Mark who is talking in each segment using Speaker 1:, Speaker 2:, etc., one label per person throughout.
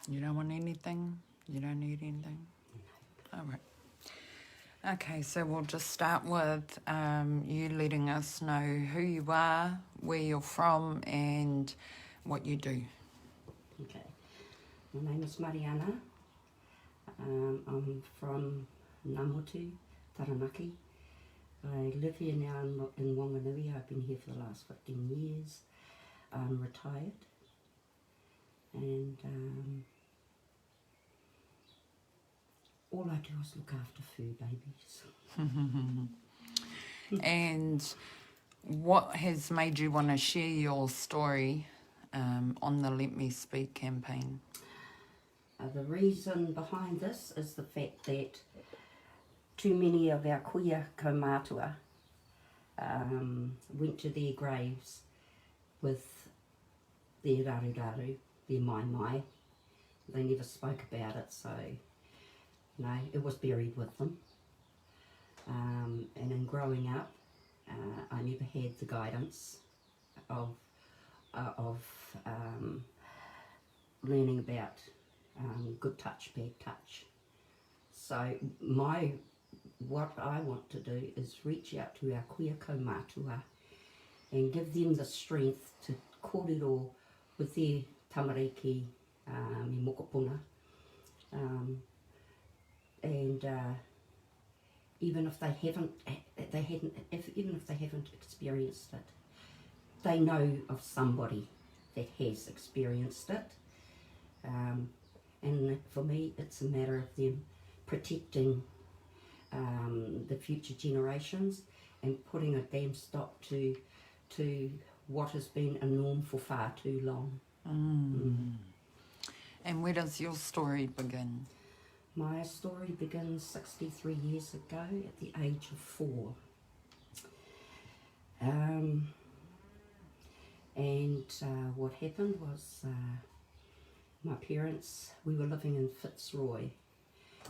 Speaker 1: You don't want anything? You don't need anything? All right. Okay, so we'll just start with you letting us know who you are, where you're from, and what you do.
Speaker 2: Okay. My name is Marianna. I'm from Namutu, Taranaki. I live here now in Wanganui. I've been here for the last 15 years. I'm retired. And all I do is look after fur babies.
Speaker 1: And what has made you want to share your story on the Let Me Speak campaign?
Speaker 2: The reason behind this is the fact that too many of our kuia kaumātua went to their graves with their raru, their mai. They never spoke about it, so no, it was buried with them. And in growing up, I never had the guidance of learning about good touch, bad touch. So what I want to do is reach out to our kuia kaumātua and give them the strength to kōrero with their tamariki, me mokopuna, and even if they haven't experienced it, they know of somebody that has experienced it. And for me, it's a matter of them protecting the future generations and putting a damn stop to what has been a norm for far too long.
Speaker 1: And where does your story begin?
Speaker 2: My story begins 63 years ago at the age of 4. What happened was my parents, we were living in Fitzroy,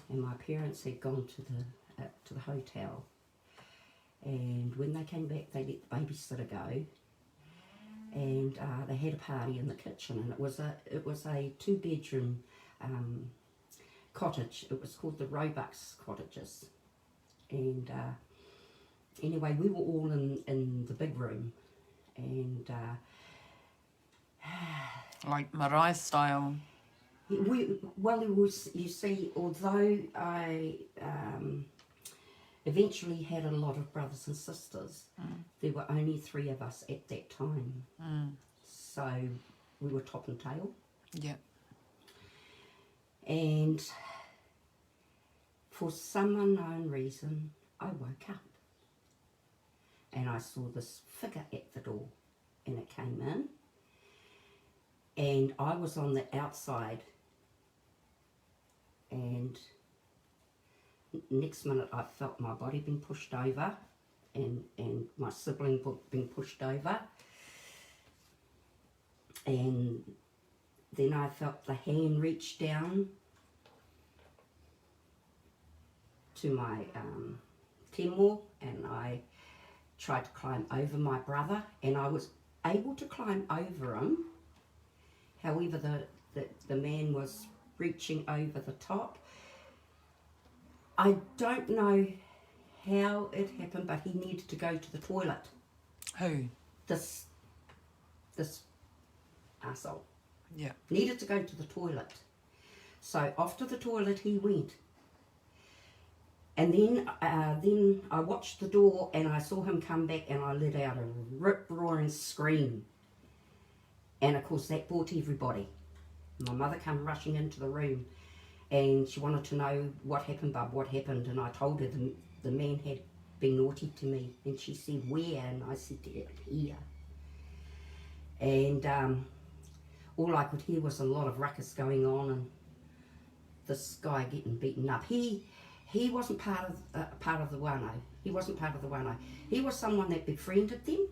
Speaker 2: and my parents had gone to the hotel, and when they came back they let the babysitter go, and they had a party in the kitchen, and it was a 2-bedroom cottage. It was called the Roebuck's Cottages, and anyway, we were all in the big room, and
Speaker 1: Like marae style?
Speaker 2: it was, you see, although I eventually had a lot of brothers and sisters, there were only 3 of us at that time. So we were top and tail.
Speaker 1: Yeah.
Speaker 2: And for some unknown reason, I woke up and I saw this figure at the door, and it came in, and I was on the outside, and next minute I felt my body being pushed over, and my sibling being pushed over, and then I felt the hand reach down to my temo, and I tried to climb over my brother, and I was able to climb over him. However, the man was reaching over the top. I don't know how it happened, but he needed to go to the toilet.
Speaker 1: Who?
Speaker 2: This arsehole.
Speaker 1: Yeah.
Speaker 2: Needed to go to the toilet. So off to the toilet he went. And then I watched the door, and I saw him come back, and I let out a rip-roaring scream. And of course that brought everybody. My mother came rushing into the room, and she wanted to know what happened, Bub, what happened. And I told her the man had been naughty to me. And she said, where? And I said, here. And all I could hear was a lot of ruckus going on, and this guy getting beaten up. He wasn't part of the wano. He wasn't part of the wano. He was someone that befriended them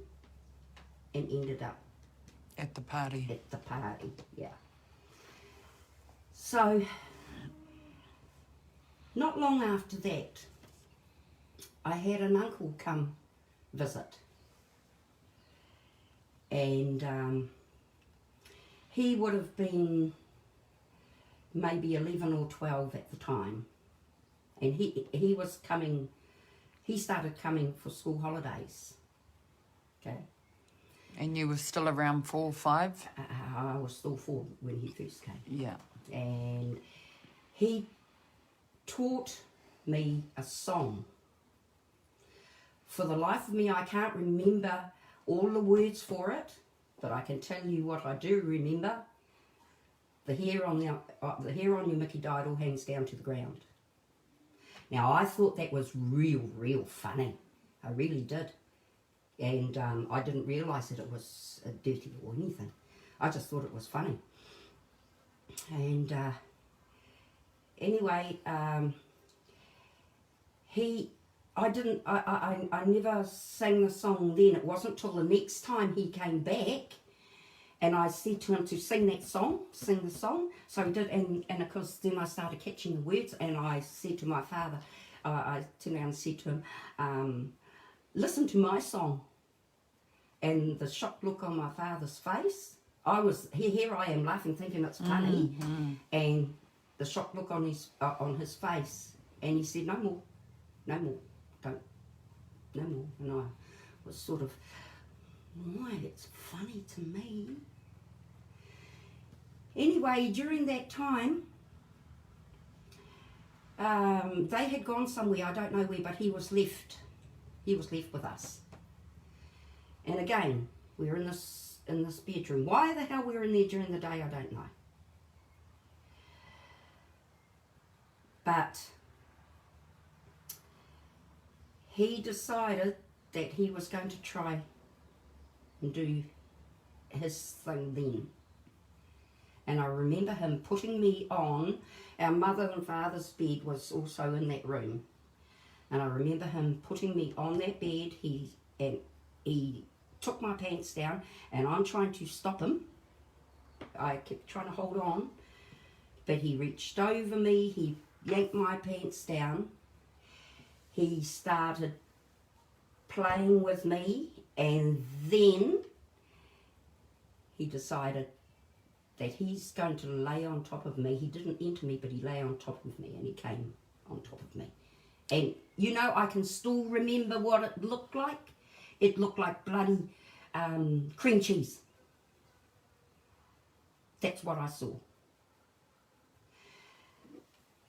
Speaker 2: and ended up
Speaker 1: At the party.
Speaker 2: at the party, yeah. So, not long after that, I had an uncle come visit, and he would have been maybe 11 or 12 at the time. And he was coming, he started coming for school holidays. Okay.
Speaker 1: And you were still around 4 or 5?
Speaker 2: I was still 4 when he first came.
Speaker 1: Yeah.
Speaker 2: And he taught me a song. For the life of me, I can't remember all the words for it, but I can tell you what I do remember. The hair on your Mickey Dial hangs down to the ground. Now, I thought that was real funny. I really did. And I didn't realise that it was dirty or anything. I just thought it was funny. And anyway, I never sang the song then. It wasn't till the next time he came back and I said to him to sing the song. So he did, and of course then I started catching the words, and I said to my father, I turned around and said to him, listen to my song. And the shocked look on my father's face, here I am laughing thinking it's funny, and the shocked look on his face, and he said, no more, don't, no more. And I was sort of, why, it's funny to me. Anyway, during that time, they had gone somewhere, I don't know where, but he was left with us. And again, we're in this bedroom. Why the hell we're in there during the day, I don't know. But he decided that he was going to try and do his thing then. And I remember him putting me on. Our mother and father's bed was also in that room. And I remember him putting me on that bed. He took my pants down, and I'm trying to stop him. I kept trying to hold on, but he reached over me, he yanked my pants down, he started playing with me, and then he decided that he's going to lay on top of me. He didn't enter me, but he lay on top of me, and he came on top of me. And you know, I can still remember what it looked like. It looked like bloody cream cheese. That's what I saw.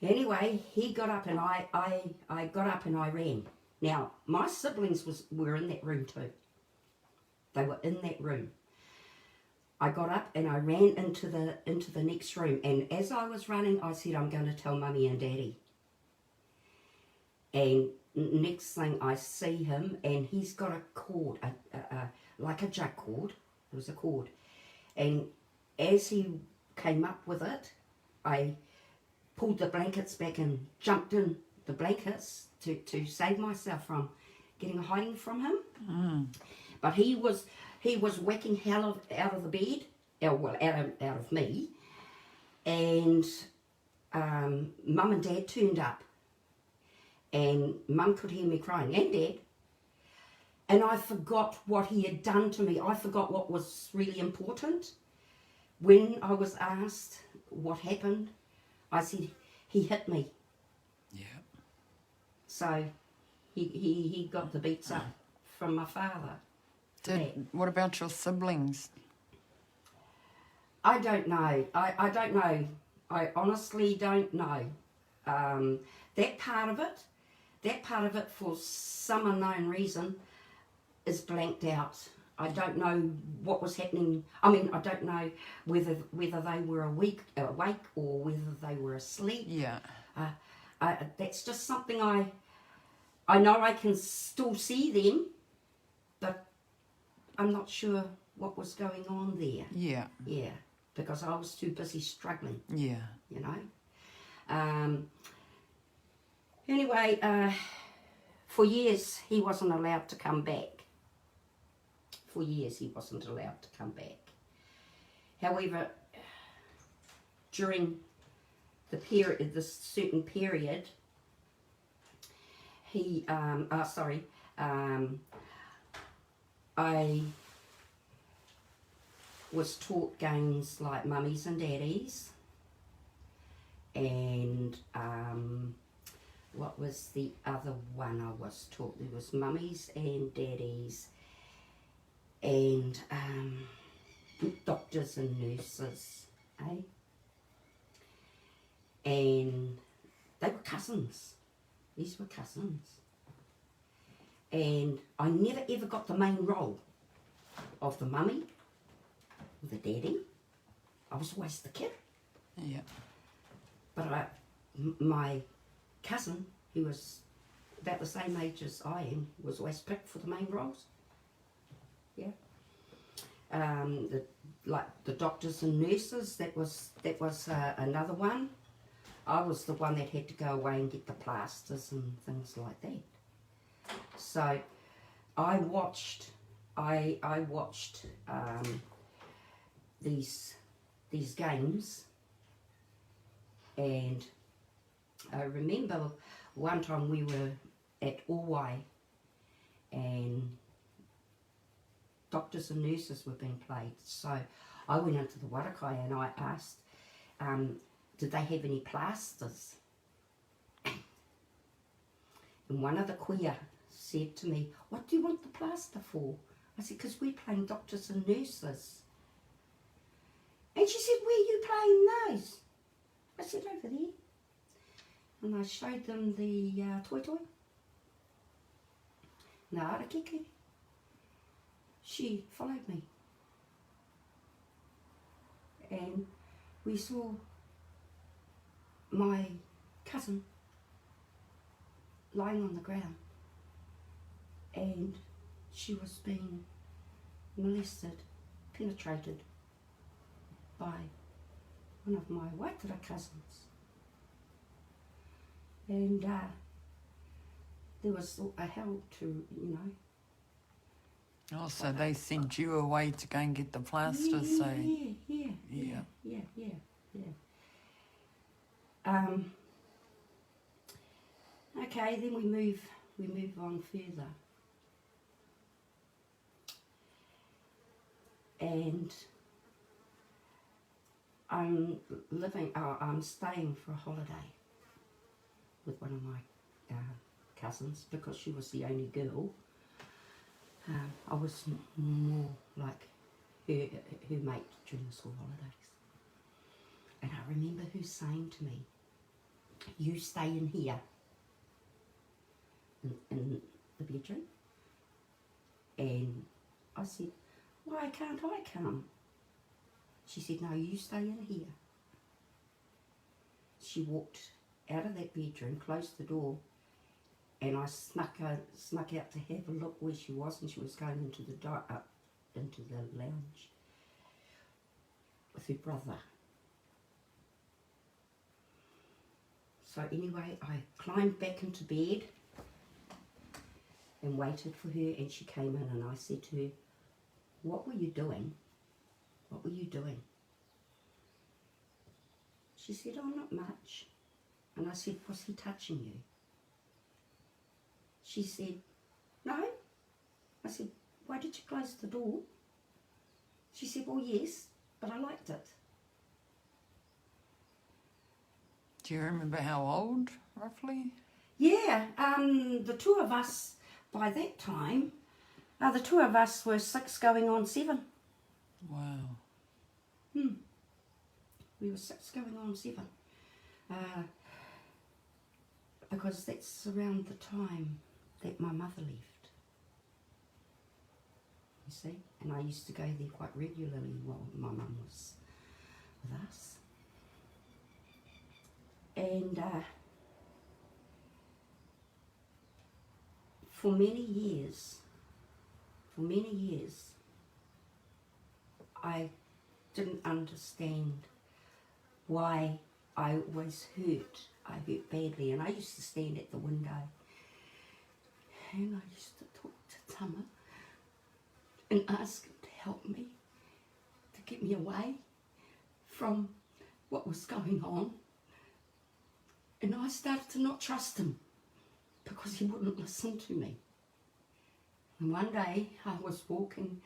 Speaker 2: Anyway, he got up and I got up and I ran. Now, my siblings were in that room too. They were in that room. I got up and I ran into the next room. And as I was running, I said, I'm going to tell Mummy and Daddy. And next thing I see him, and he's got a cord, like a jug cord. It was a cord. And as he came up with it, I pulled the blankets back and jumped in the blankets to save myself from hiding from him. But he was whacking hell out of the bed, well, out of me. And Mum and Dad turned up. And Mum could hear me crying, and Dad. And I forgot what he had done to me. I forgot what was really important. When I was asked what happened, I said, he hit me.
Speaker 1: Yeah.
Speaker 2: So he got the beats up from my father.
Speaker 1: What about your siblings?
Speaker 2: I don't know. I don't know. I honestly don't know. That part of it, for some unknown reason, is blanked out. I don't know what was happening. I mean, I don't know whether they were awake or whether they were asleep.
Speaker 1: Yeah.
Speaker 2: That's just something I know I can still see them, but I'm not sure what was going on there.
Speaker 1: Yeah.
Speaker 2: Yeah, because I was too busy struggling.
Speaker 1: Yeah.
Speaker 2: You know. Anyway, for years he wasn't allowed to come back. For years he wasn't allowed to come back. However, during this certain period, I was taught games like Mummies and Daddies, and what was the other one I was taught? There was mummies and daddies and doctors and nurses, eh? And they were cousins. These were cousins. And I never ever got the main role of the mummy or the daddy. I was always the kid.
Speaker 1: Yeah.
Speaker 2: But my cousin, who was about the same age as I am, was always picked for the main roles. Yeah. The doctors and nurses, that was another one. I was the one that had to go away and get the plasters and things like that. So I watched these games, and I remember one time we were at Orwai and doctors and nurses were being played. So I went into the warakai and I asked, did they have any plasters? And one of the kuia said to me, what do you want the plaster for? I said, because we're playing doctors and nurses. And she said, where are you playing those? I said, over there. And I showed them the toi toi. Ngā arakeke. She followed me. And we saw my cousin lying on the ground, and she was being molested, penetrated by one of my Waitara cousins. And there was a hell to, you know.
Speaker 1: Oh, so they sent you away to go and get the plasters, so...
Speaker 2: Yeah. Okay, then we move on further. And I'm staying for a holiday with one of my cousins because she was the only girl. I was more like her mate during the school holidays. And I remember her saying to me, you stay in here, in the bedroom. And I said, why can't I come? She said, no, you stay in here. She walked out of that bedroom, closed the door, and I snuck out to have a look where she was, and she was going into the lounge with her brother. So anyway, I climbed back into bed and waited for her, and she came in, and I said to her, what were you doing? What were you doing? She said, oh, not much. And I said, was he touching you? She said, no. I said, why did you close the door? She said, well, yes, but I liked it.
Speaker 1: Do you remember how old, roughly?
Speaker 2: Yeah, the two of us, by that time, the two of us were 6 going on 7.
Speaker 1: Wow.
Speaker 2: We were 6 going on 7. Because that's around the time that my mother left. You see? And I used to go there quite regularly while my mum was with us. And for many years, I didn't understand why I always hurt. I hurt badly, and I used to stand at the window and I used to talk to Tama and ask him to help me, to get me away from what was going on. And I started to not trust him because he wouldn't listen to me. And one day I was walking,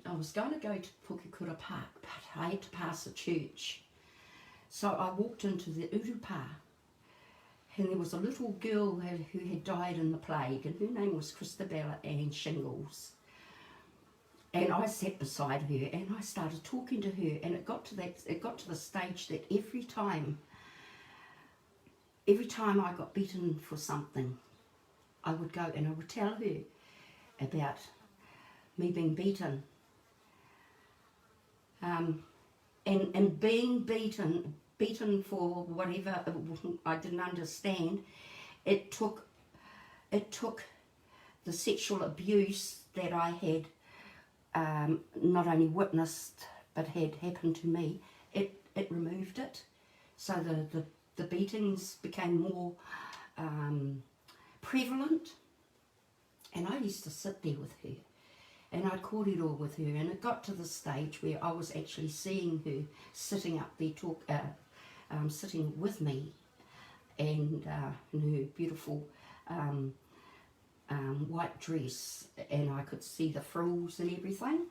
Speaker 2: I was going to go to Pukekura Park, but I had to pass a church. So I walked into the urupa, and there was a little girl who had died in the plague, and her name was Christabella Ann Shingles. And I sat beside her, and I started talking to her, and it got to the stage that every time I got beaten for something, I would go and I would tell her about me being beaten. And being beaten for whatever I didn't understand, it took the sexual abuse that I had not only witnessed but had happened to me. It removed it, so the beatings became more prevalent, and I used to sit there with her, and I'd kōrero with her, and it got to the stage where I was actually seeing her sitting up there sitting with me, and in her beautiful white dress, and I could see the frills and everything.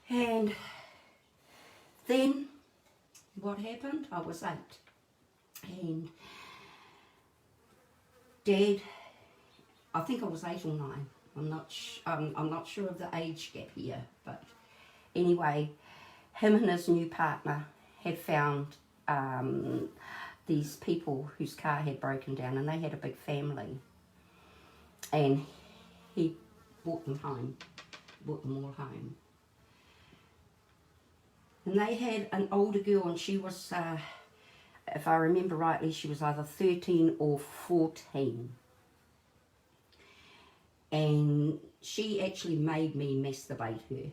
Speaker 2: And then what happened? I was 8, and Dad, I think I was 8 or 9. I'm not sure of the age gap here, but anyway, him and his new partner had found these people whose car had broken down, and they had a big family, and he brought them all home. And they had an older girl, and she was, if I remember rightly, she was either 13 or 14. And she actually made me masturbate her.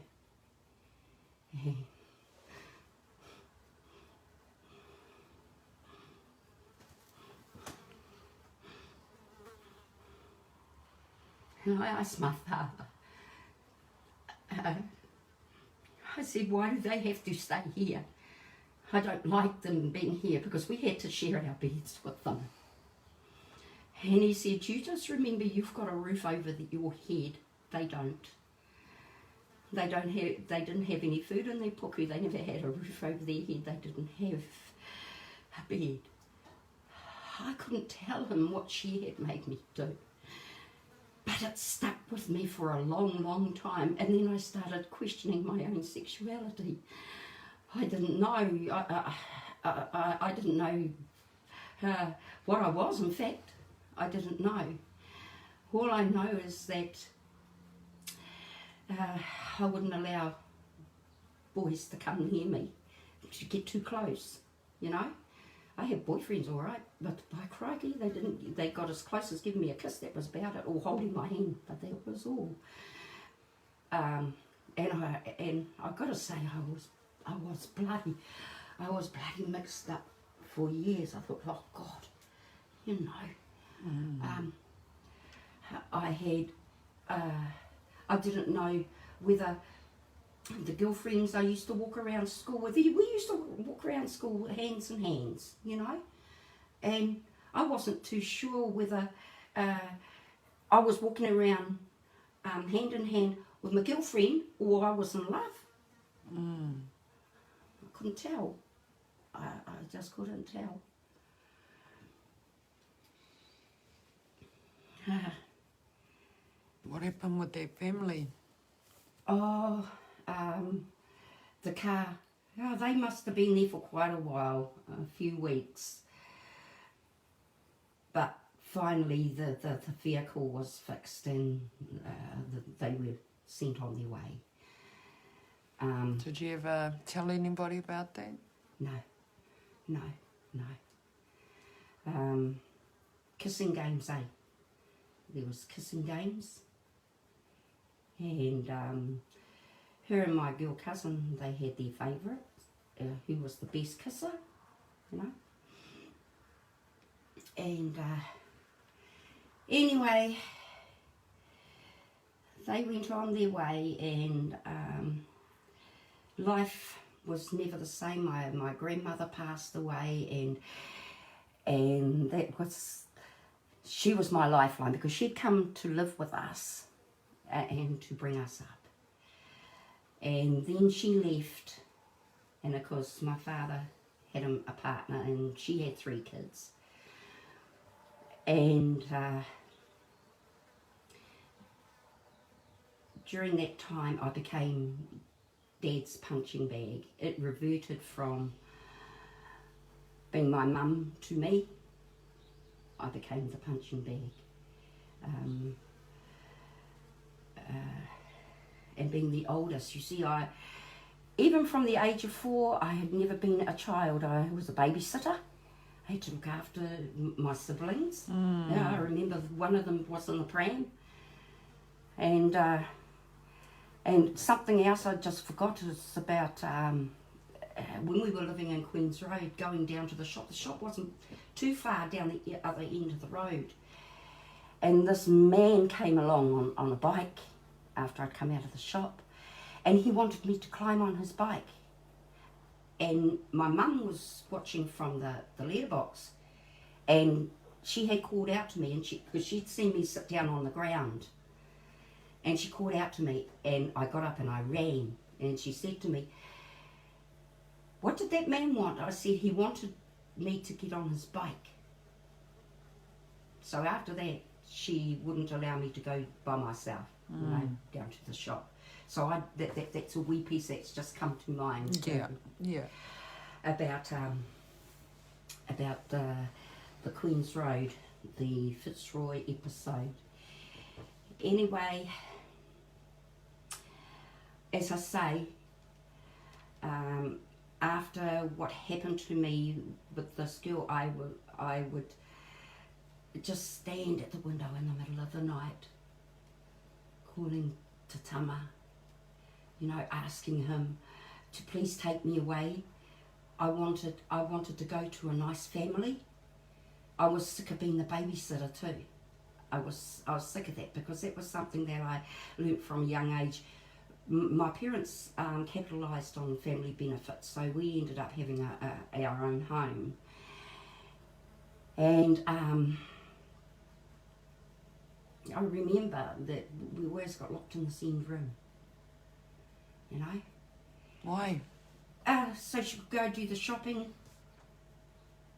Speaker 2: And I asked my father, I said, why do they have to stay here? I don't like them being here, because we had to share our beds with them. And he said, you just remember you've got a roof over your head. They don't. They didn't have any food in their puku. They never had a roof over their head. They didn't have a bed. I couldn't tell him what she had made me do. But it stuck with me for a long, long time. And then I started questioning my own sexuality. I didn't know. I didn't know what I was, in fact. I didn't know. All I know is that I wouldn't allow boys to come near me, to get too close, you know. I had boyfriends, all right, but by crikey, they didn't. They got as close as giving me a kiss. That was about it, or holding my hand, but that was all. And I got to say, I was bloody mixed up for years. I thought, oh God, you know. I didn't know whether the girlfriends I used to walk around school with, we used to walk around school hands in hands, you know, and I wasn't too sure whether I was walking around hand in hand with my girlfriend or I was in love. I couldn't tell. I just couldn't tell.
Speaker 1: What happened with their family?
Speaker 2: Oh, the car. Oh, they must have been there for quite a while, a few weeks. But finally the vehicle was fixed and they were sent on their way.
Speaker 1: Did you ever tell anybody about that?
Speaker 2: No. Kissing games, eh? There was kissing games. And her and my girl cousin, they had their favourite, who was the best kisser, you know. And anyway, they went on their way, and life was never the same. My grandmother passed away, and she was my lifeline, because she'd come to live with us and to bring us up. And then she left, And of course my father had a partner and she had 3 kids. And during that time I became Dad's punching bag. It reverted from being my mum to me. I became the punching bag. And being the oldest, you see, even from the age of 4, I had never been a child. I was a babysitter. I had to look after my siblings. Yeah, I remember one of them was in the pram. And something else I just forgot is about when we were living in Queen's Road, going down to the shop. The shop wasn't too far down the other end of the road. And this man came along on a bike after I'd come out of the shop, and he wanted me to climb on his bike. And my mum was watching from the letterbox, and she had called out to me, and because she'd seen me sit down on the ground, and she called out to me, and I got up and I ran, and she said to me, "What did that man want?" I said, "He wanted me to get on his bike." So after that, she wouldn't allow me to go by myself, you know, down to the shop. So that's a wee piece that's just come to mind.
Speaker 1: Yeah.
Speaker 2: About the Queen's Road, the Fitzroy episode. Anyway, as I say, after what happened to me with this girl, I would just stand at the window in the middle of the night, calling to Tama, you know, asking him to please take me away. I wanted to go to a nice family. I was sick of being the babysitter too. I was sick of that, because that was something that I learnt from a young age. My parents capitalised on family benefits, so we ended up having our own home. And I remember that we always got locked in the same room, you know.
Speaker 1: Why?
Speaker 2: So she could go do the shopping,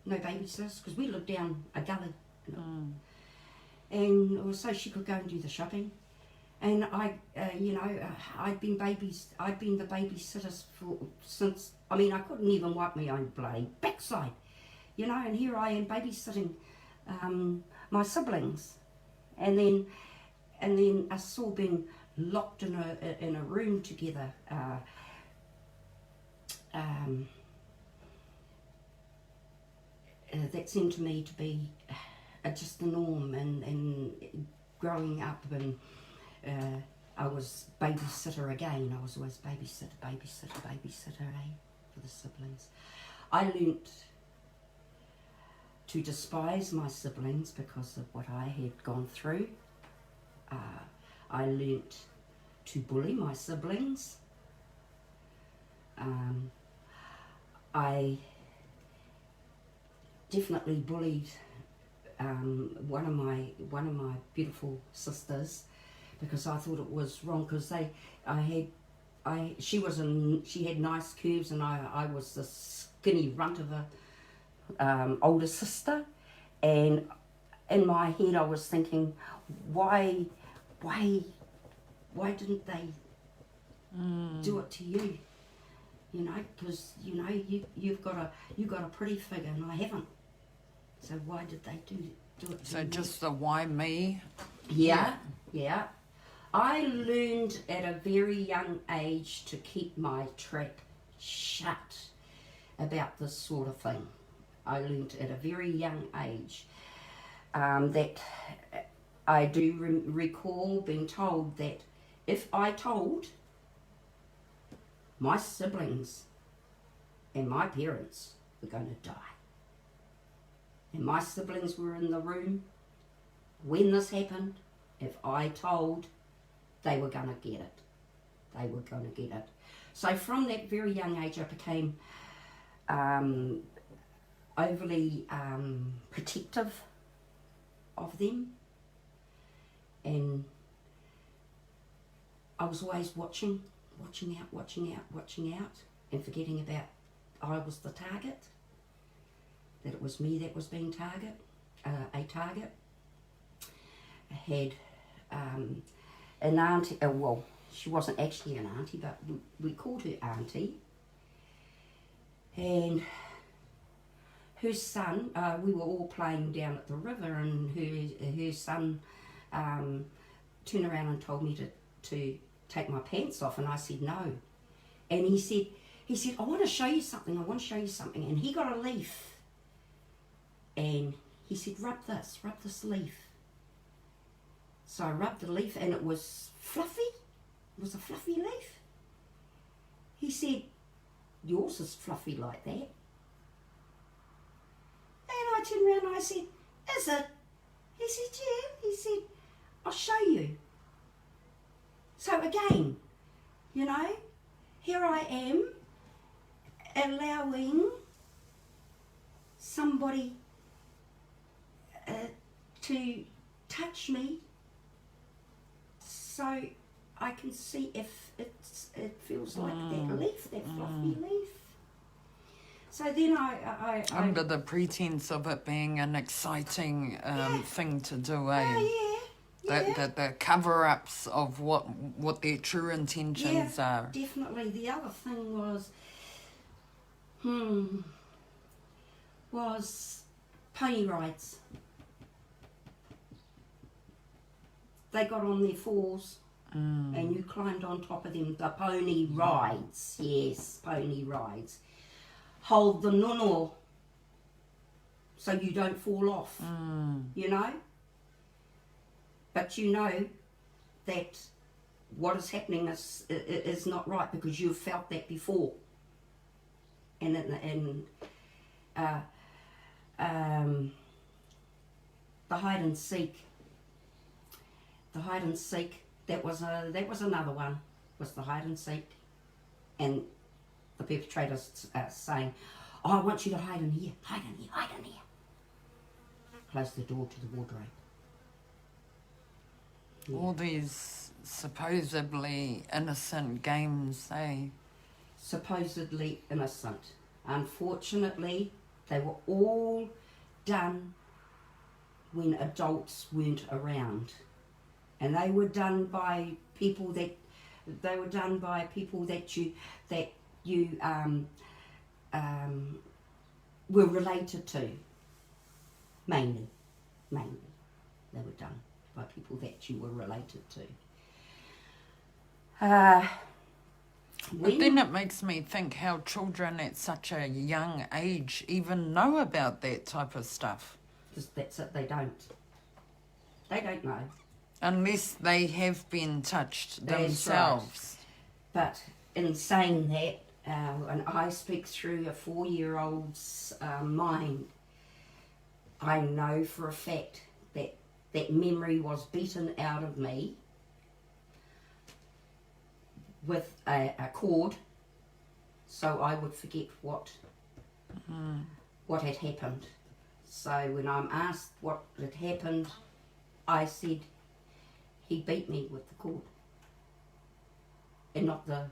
Speaker 2: no babysitters, because we lived down a gully. You know? And so she could go and do the shopping. And I'd been the babysitter since, I mean, I couldn't even wipe my own bloody backside, you know, and here I am babysitting my siblings. And then us all being locked in a room together. That seemed to me to be just the norm, and growing up, and I was babysitter again. I was always babysitter, for the siblings. I learnt to despise my siblings because of what I had gone through. I learnt to bully my siblings. I definitely bullied one of my beautiful sisters, because I thought it was wrong, because she had nice curves, and I was the skinny runt of a older sister. And in my head I was thinking, why didn't they do it to you? You know, because you know you've got a pretty figure and I haven't. So why did they do it to
Speaker 1: So
Speaker 2: me?
Speaker 1: just the why me?
Speaker 2: Yeah. I learned at a very young age to keep my trap shut about this sort of thing. I learned at a very young age that I do recall being told that if I told my siblings and my parents were going to die, and my siblings were in the room when this happened, if I told, they were going to get it. So from that very young age I became overly protective of them, and I was always watching out, and forgetting about I was the target, that it was me that was being a target. I had an auntie, well, she wasn't actually an auntie, but we called her auntie. And her son, we were all playing down at the river, and her son turned around and told me to take my pants off, and I said no. And he said, I want to show you something, And he got a leaf, and he said, rub this leaf. So I rubbed the leaf, and it was fluffy. It was a fluffy leaf. He said, yours is fluffy like that. And I turned around and I said, is it? He said, yeah. He said, I'll show you. So again, you know, here I am allowing somebody to touch me so I can see if it feels like that leaf, that fluffy leaf. So then I
Speaker 1: under the pretense of it being an exciting thing to do, eh? The cover-ups of what their true intentions are.
Speaker 2: Definitely. The other thing was pony rides. They got on their fours and you climbed on top of them. The pony rides, yes, pony rides. Hold the nono so you don't fall off, you know. But you know that what is happening is not right because you've felt that before. And the hide and seek. The hide and seek. That was another one. Was the hide and seek, and the perpetrators saying, "Oh, I want you to hide in here, hide in here, hide in here." Close the door to the wardrobe. Yeah.
Speaker 1: All these supposedly innocent games, eh?
Speaker 2: Supposedly innocent. Unfortunately, they were all done when adults weren't around, and they were done by people that you were related to. Mainly, they were done by people that you were related to.
Speaker 1: But then it makes me think how children at such a young age even know about that type of stuff.
Speaker 2: Because that's it, they don't. They don't know.
Speaker 1: Unless they have been touched themselves.
Speaker 2: Right. But in saying that, and I speak through a 4-year-old's mind, I know for a fact that that memory was beaten out of me with a cord, so I would forget what had happened. So when I'm asked what had happened, I said he beat me with the cord, and not the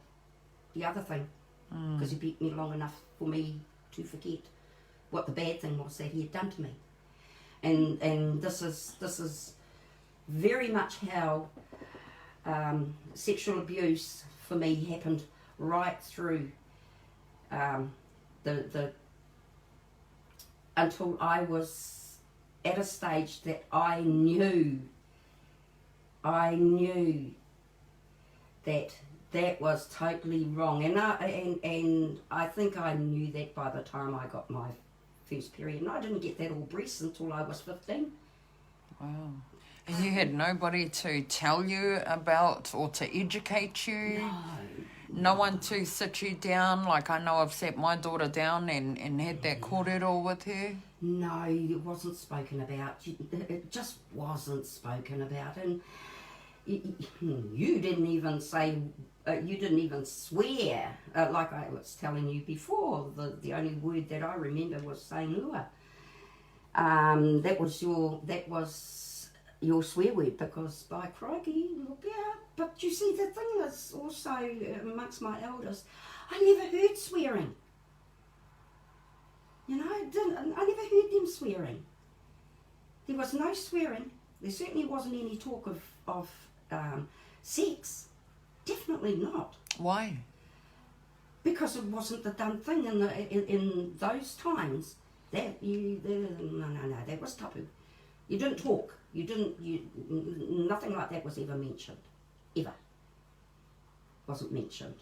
Speaker 2: other thing, because he beat me long enough for me to forget what the bad thing was that he had done to me. And this is very much how sexual abuse for me happened right through the until I was at a stage that I knew that was totally wrong, and I think I knew that by the time I got my first period, and I didn't get that all breast until I was 15.
Speaker 1: Wow. And you had nobody to tell you about or to educate you? No one to sit you down? Like I know I've sat my daughter down and had that kōrero with her.
Speaker 2: No, it wasn't spoken about. It just wasn't spoken about. And you didn't even say, you didn't even swear, like I was telling you before. The only word that I remember was saying ua. That was your swear word, because by crikey, look out. But you see, the thing is also amongst my elders, I never heard swearing. swearing. There was no swearing. There certainly wasn't any talk of sex. Definitely not.
Speaker 1: Why?
Speaker 2: Because it wasn't the done thing in those times. No, that was taboo. You didn't talk. Nothing like that was ever mentioned. Ever. Wasn't mentioned.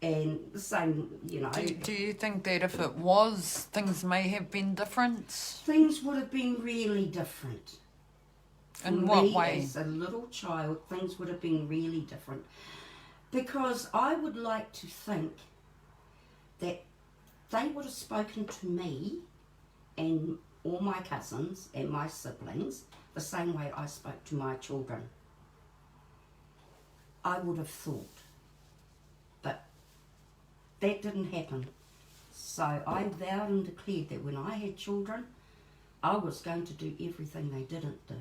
Speaker 2: And the same,
Speaker 1: Do you think that if it was, things may have been different?
Speaker 2: Things would have been really different.
Speaker 1: In what
Speaker 2: me,
Speaker 1: way?
Speaker 2: As a little child, things would have been really different. Because I would like to think that they would have spoken to me and all my cousins and my siblings the same way I spoke to my children. I would have thought. But that didn't happen. So I vowed and declared that when I had children, I was going to do everything they didn't do.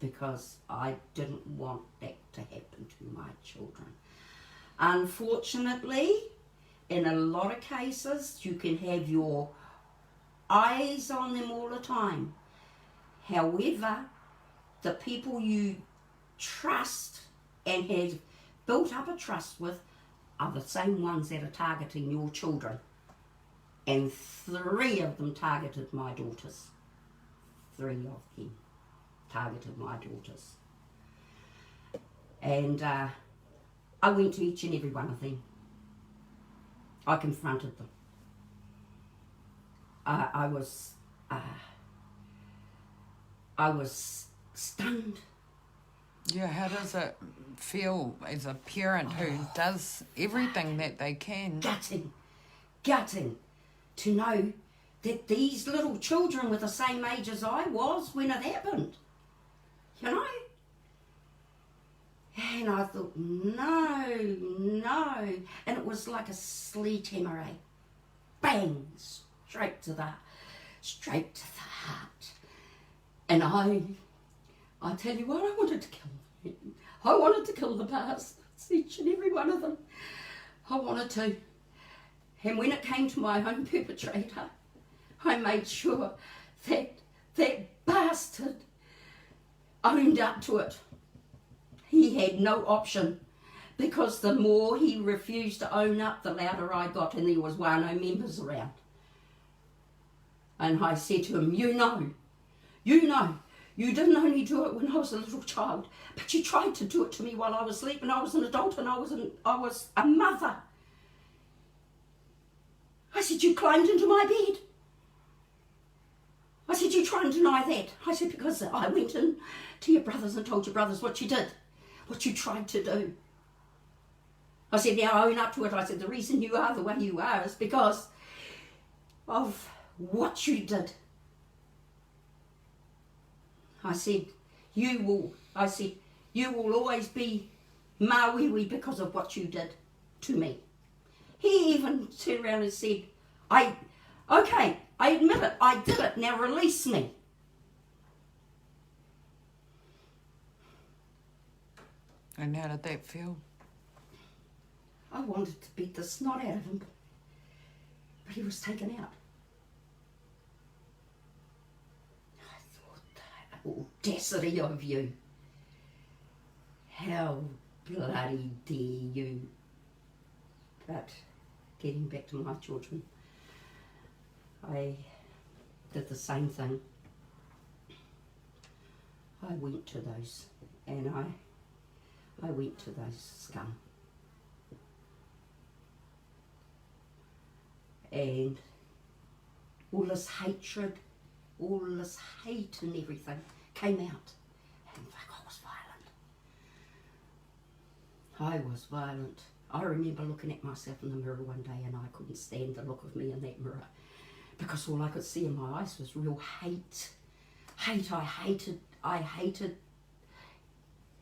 Speaker 2: Because I didn't want that to happen to my children. Unfortunately, in a lot of cases, you can have your eyes on them all the time. However, the people you trust and have built up a trust with are the same ones that are targeting your children. And 3 of them targeted my daughters. 3 of them targeted my daughters. And I went to each and every one of them. I confronted them. I was stunned.
Speaker 1: Yeah, how does it feel as a parent who does everything that they can?
Speaker 2: Gutting to know that these little children were the same age as I was when it happened. You know? And I thought, no. And it was like a sledgehammer, eh? Bang! Straight to the heart. And I tell you what, I wanted to kill them. I wanted to kill the bastards, each and every one of them. I wanted to. And when it came to my own perpetrator, I made sure that that bastard owned up to it. He had no option, because the more he refused to own up, the louder I got, and there was no members around. And I said to him, you know, you didn't only do it when I was a little child, but you tried to do it to me while I was asleep, and I was an adult, and I was a mother. I said, you climbed into my bed. I said, you try and deny that. I said, because I went in to your brothers and told your brothers what you did, what you tried to do. I said, now I own up to it. I said, the reason you are the way you are is because of what you did. I said, you will always be Mawiwi because of what you did to me. He even turned around and said, okay, I admit it, I did it, now release me.
Speaker 1: And how did that feel?
Speaker 2: I wanted to beat the snot out of him, but he was taken out. I thought, the audacity of you. How bloody dare you. But getting back to my children, I did the same thing. I went to those, and I went to those scum. And all this hatred, all this hate and everything came out. And I was violent. I was violent. I remember looking at myself in the mirror one day, and I couldn't stand the look of me in that mirror, because all I could see in my eyes was real hate. I hated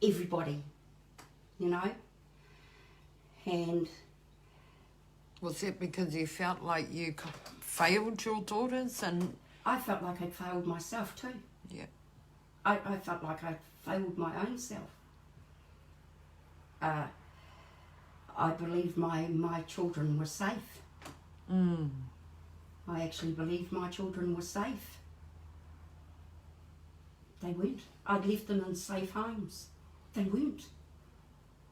Speaker 2: everybody, you know. And
Speaker 1: was that because you felt like you failed your daughters? And
Speaker 2: I felt like I'd failed myself too.
Speaker 1: Yeah.
Speaker 2: I felt like I'd failed my own self. I believed my children were safe. I actually believed my children were safe. They weren't. I'd left them in safe homes. They weren't.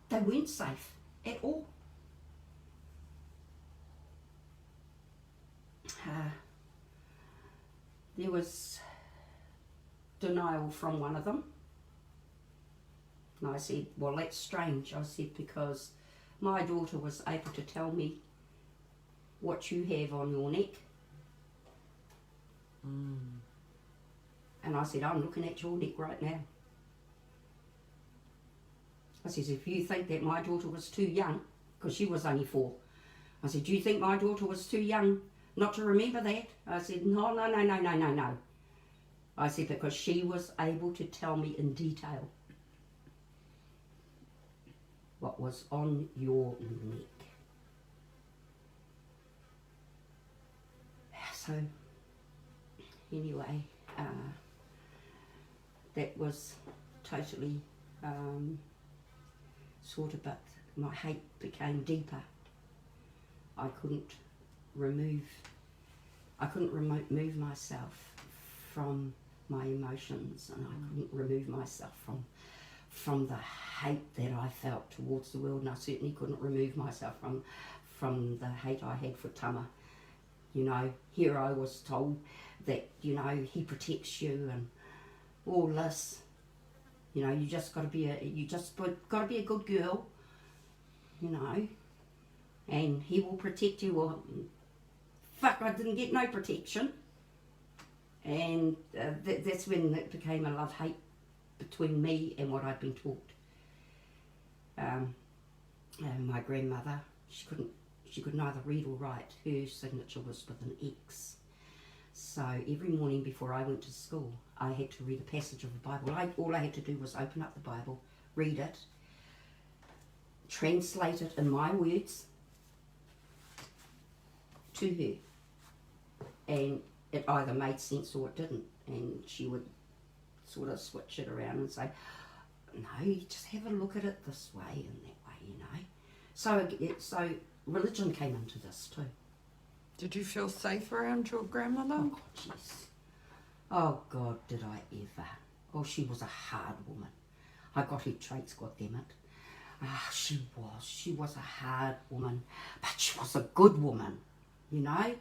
Speaker 2: They weren't safe at all. There was denial from one of them. And I said, well, that's strange. I said, because my daughter was able to tell me what you have on your neck. And I said, I'm looking at your neck right now. I said, if you think that my daughter was too young, because she was only 4, I said, do you think my daughter was too young not to remember that? I said, no. I said, because she was able to tell me in detail what was on your neck. So, anyway, that was totally sorted, but my hate became deeper. I couldn't remove myself from my emotions, and I couldn't remove myself from the hate that I felt towards the world, and I certainly couldn't remove myself from the hate I had for Tama. You know, here I was told that, you know, he protects you and all this. You know, you just got to be a good girl, you know, and he will protect you. Well, fuck, I didn't get no protection. And that's when it became a love-hate between me and what I'd been taught. My grandmother, she could neither read or write. Her signature was with an X. So every morning before I went to school, I had to read a passage of the Bible. All I had to do was open up the Bible, read it, translate it in my words to her. And it either made sense or it didn't. And she would sort of switch it around and say, no, you just have a look at it this way and that way, you know. So religion came into this too.
Speaker 1: Did you feel safe around your grandmother?
Speaker 2: Oh, jeez. Oh, God, did I ever. Oh, she was a hard woman. I got her traits, goddammit. She was a hard woman, but she was a good woman, you know.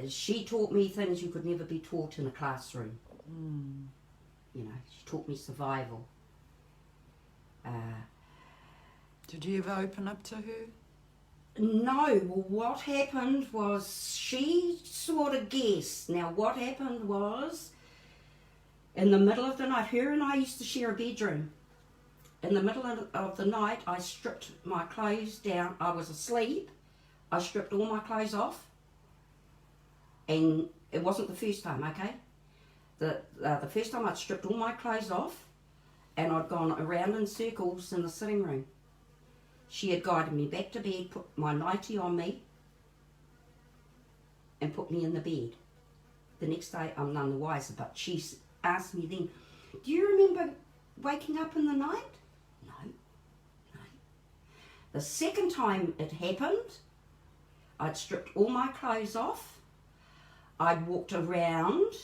Speaker 2: She taught me things you could never be taught in a classroom. You know, she taught me survival.
Speaker 1: Did you ever open up to her?
Speaker 2: No, well, what happened was she sort of guessed. Now, what happened was, in the middle of the night, her and I used to share a bedroom. In the middle of the night, I stripped my clothes down. I was asleep. I stripped all my clothes off. And it wasn't the first time, okay? The first time I'd stripped all my clothes off, and I'd gone around in circles in the sitting room. She had guided me back to bed, put my nightie on me, and put me in the bed. The next day, I'm none the wiser, but she asked me then, do you remember waking up in the night? No. The second time it happened, I'd stripped all my clothes off. I'd walked around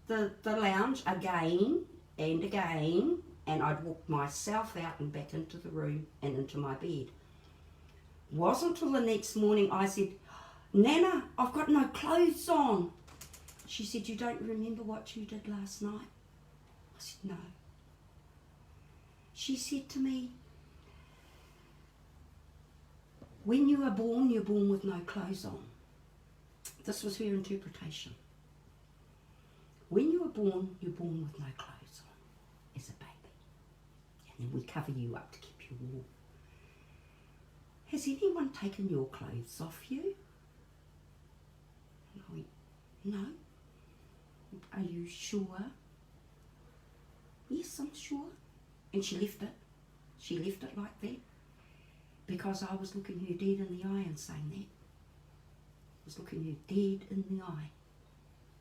Speaker 2: the lounge again and again, and I'd walked myself out and back into the room and into my bed. Wasn't until the next morning I said, Nana, I've got no clothes on. She said, you don't remember what you did last night? I said, no. She said to me, when you are born, you're born with no clothes on. This was her interpretation. When you are born, you're born with no clothes on as a baby. And then we cover you up to keep you warm. Has anyone taken your clothes off you? And I went, no. Are you sure? Yes, I'm sure. And she left it. She left it like that. Because I was looking her dead in the eye and saying that. I was looking her dead in the eye.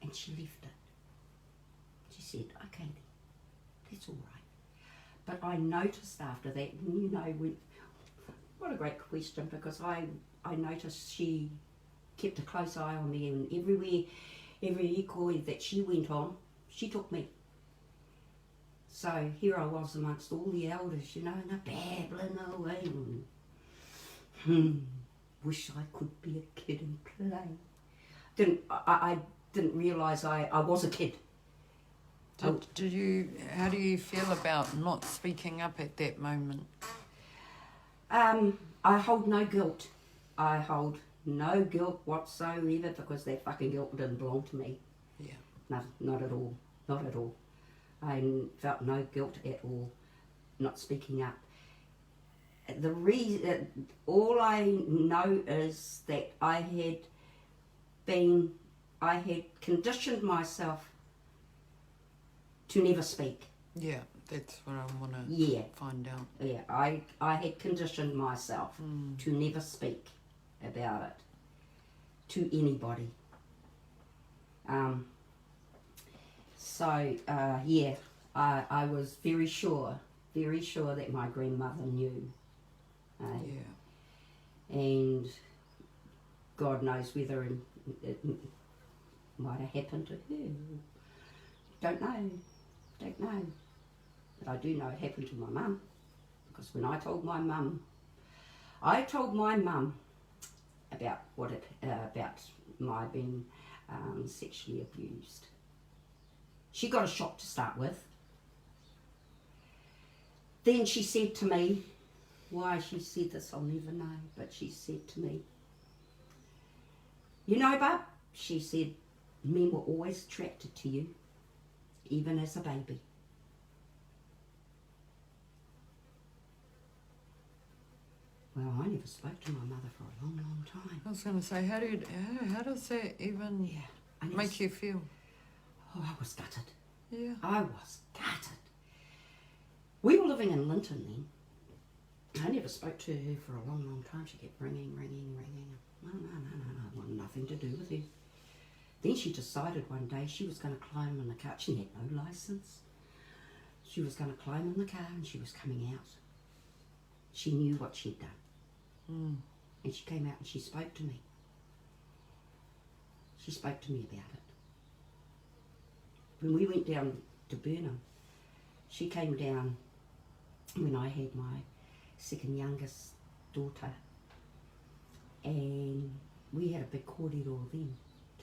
Speaker 2: And she left it. She said, okay, that's all right. But I noticed after that, you know, what a great question, because I noticed she kept a close eye on me, and every ikoi that she went on, she took me. So here I was amongst all the elders, you know, and they're babbling away. Wish I could be a kid and play. I didn't realise I was a kid.
Speaker 1: How do you feel about not speaking up at that moment?
Speaker 2: I hold no guilt. I hold no guilt whatsoever, because that fucking guilt didn't belong to me.
Speaker 1: Yeah.
Speaker 2: Not at all. Not at all. I felt no guilt at all not speaking up. The reason, all I know is that I had conditioned myself to never speak.
Speaker 1: Yeah, that's what I want to find out.
Speaker 2: Yeah, I had conditioned myself to never speak about it to anybody. I was very sure that my grandmother knew. And God knows whether it might have happened to her. Don't know. But I do know it happened to my mum, because when I told my mum about about my being sexually abused. She got a shock to start with. Then she said to me, why she said this I'll never know, but she said to me, you know, Bub, she said, men were always attracted to you, even as a baby. Well, I never spoke to my mother for a long, long time.
Speaker 1: I was going to say, how does that even make you feel?
Speaker 2: Oh, I was gutted.
Speaker 1: Yeah.
Speaker 2: I was gutted. We were living in Linton then. I never spoke to her for a long, long time. She kept ringing. No, I wanted nothing to do with her. Then she decided one day she was going to climb in the car. She had no licence. She was going to climb in the car and she was coming out. She knew what she'd done. And she came out and she spoke to me. She spoke to me about it. When we went down to Burnham, she came down when I had my second youngest daughter, and we had a big corridor then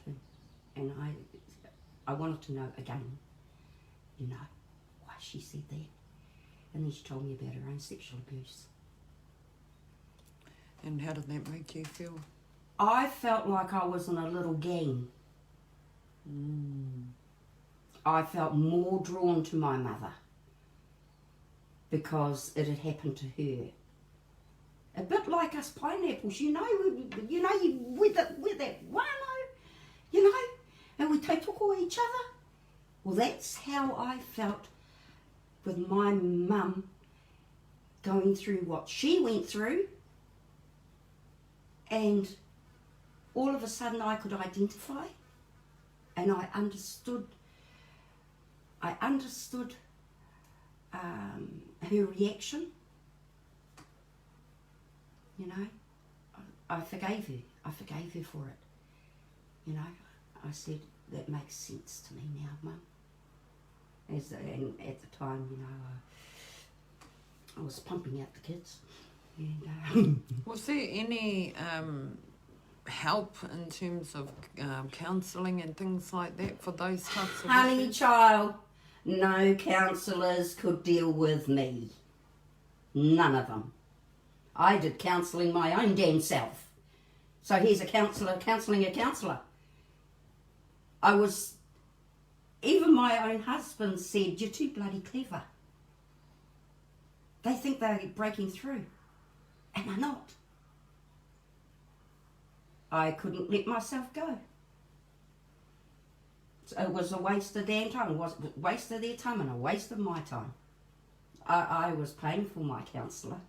Speaker 2: too. And I wanted to know again, you know, why she said that. And then she told me about her own sexual abuse.
Speaker 1: And how did that make you feel?
Speaker 2: I felt like I was in a little gang. I felt more drawn to my mother because it had happened to her. A bit like us pineapples, you know, with that wano, you know, and we tautoko each other. Well, that's how I felt with my mum going through what she went through, and all of a sudden I could identify, and I understood her reaction. You know, I forgave her for it. You know, I said, that makes sense to me now, Mum. And at the time, you know, I was pumping out the kids. And,
Speaker 1: was there any help in terms of counselling and things like that for those types of
Speaker 2: honey
Speaker 1: issues?
Speaker 2: child, no counsellors could deal with me. None of them. I did counselling my own damn self. So here's a counsellor counselling a counsellor. Even my own husband said, you're too bloody clever. They think they're breaking through, and they're not. I couldn't let myself go. So it was a waste of their time. It was a waste of their time and a waste of my time. I was paying for my counsellor.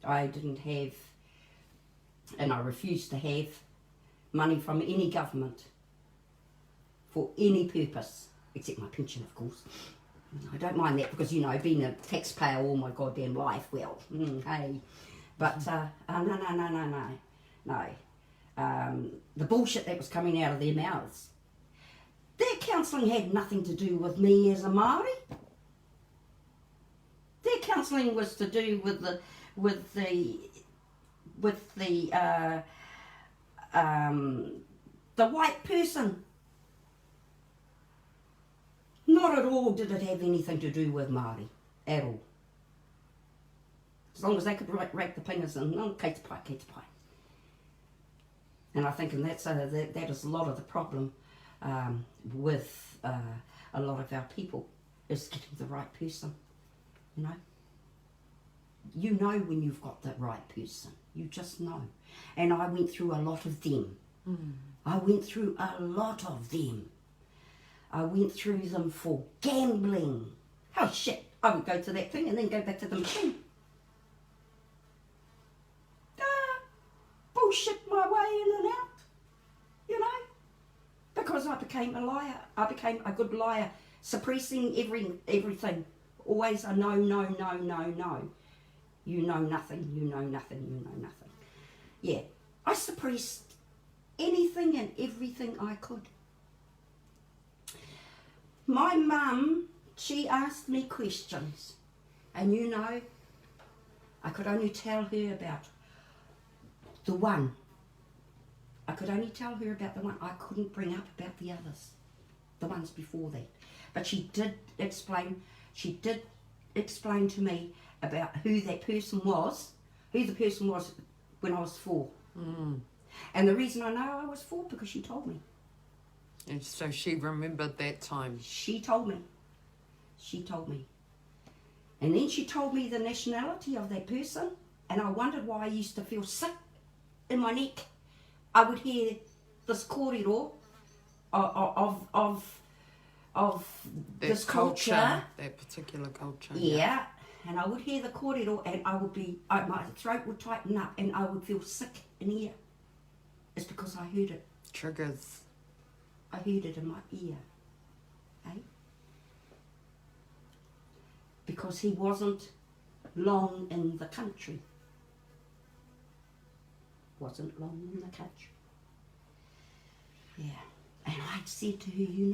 Speaker 2: I didn't have, and I refused to have, money from any government for any purpose, except my pension, of course. I don't mind that because, you know, being a taxpayer all my goddamn life, well, hey. But, no. No. The bullshit that was coming out of their mouths. Their counselling had nothing to do with me as a Māori. Their counselling was to do with the white person. Not at all did it have anything to do with Māori, at all. As long as they could rake the fingers and, oh, kei te pai, kei te pai. And I think that is a lot of the problem with a lot of our people, is getting the right person, you know. You know when you've got the right person. You just know. And I went through a lot of them. I went through a lot of them. I went through them for gambling. Oh shit, I would go to that thing and then go back to the machine. Bullshit my way in and out, you know, because I became a liar. I became a good liar, suppressing everything. Always a no, no, no, no, no. You know nothing, you know nothing, you know nothing. Yeah, I suppressed anything and everything I could. My mum, she asked me questions, and you know, I could only tell her about the one. I could only tell her about the one. I couldn't bring up about the others, the ones before that. But she did explain to me about who that person was, who the person was when I was 4. And the reason I know I was 4, because she told me.
Speaker 1: And so she remembered that time.
Speaker 2: She told me. She told me. And then she told me the nationality of that person, and I wondered why I used to feel sick in my neck. I would hear this kōrero of
Speaker 1: that
Speaker 2: this culture.
Speaker 1: That particular culture.
Speaker 2: Yeah. And I would hear the kōrero, and my throat would tighten up, and I would feel sick in here. It's because I heard it.
Speaker 1: Triggers.
Speaker 2: I heard it in my ear. Eh? Because he wasn't long in the country. Wasn't long in the country. Yeah. And I said to her, you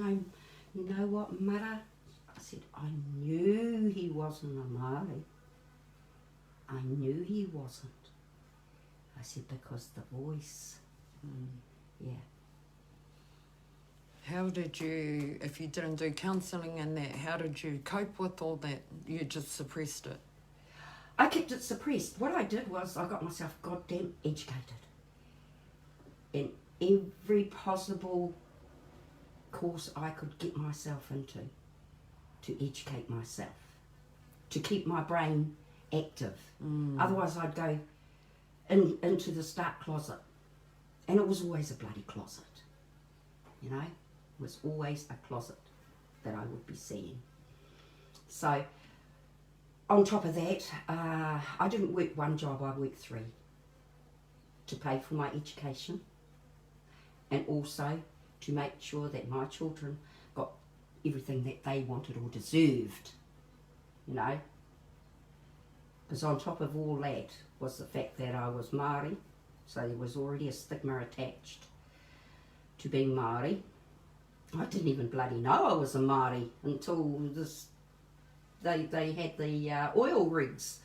Speaker 2: know what, Mara? I said, I knew he wasn't a Māori. I knew he wasn't. I said, because the voice. Yeah.
Speaker 1: How did you, if you didn't do counselling and that, how did you cope with all that? You just suppressed it?
Speaker 2: I kept it suppressed. What I did was I got myself goddamn educated in every possible course I could get myself into, to educate myself, to keep my brain active. Otherwise I'd go into the stark closet, and it was always a bloody closet, you know. It was always a closet that I would be seeing. So on top of that, I didn't work one job, I worked 3 to pay for my education, and also to make sure that my children got everything that they wanted or deserved, you know. Because on top of all that was the fact that I was Māori, so there was already a stigma attached to being Māori. I didn't even bloody know I was a Māori until they had the oil rigs,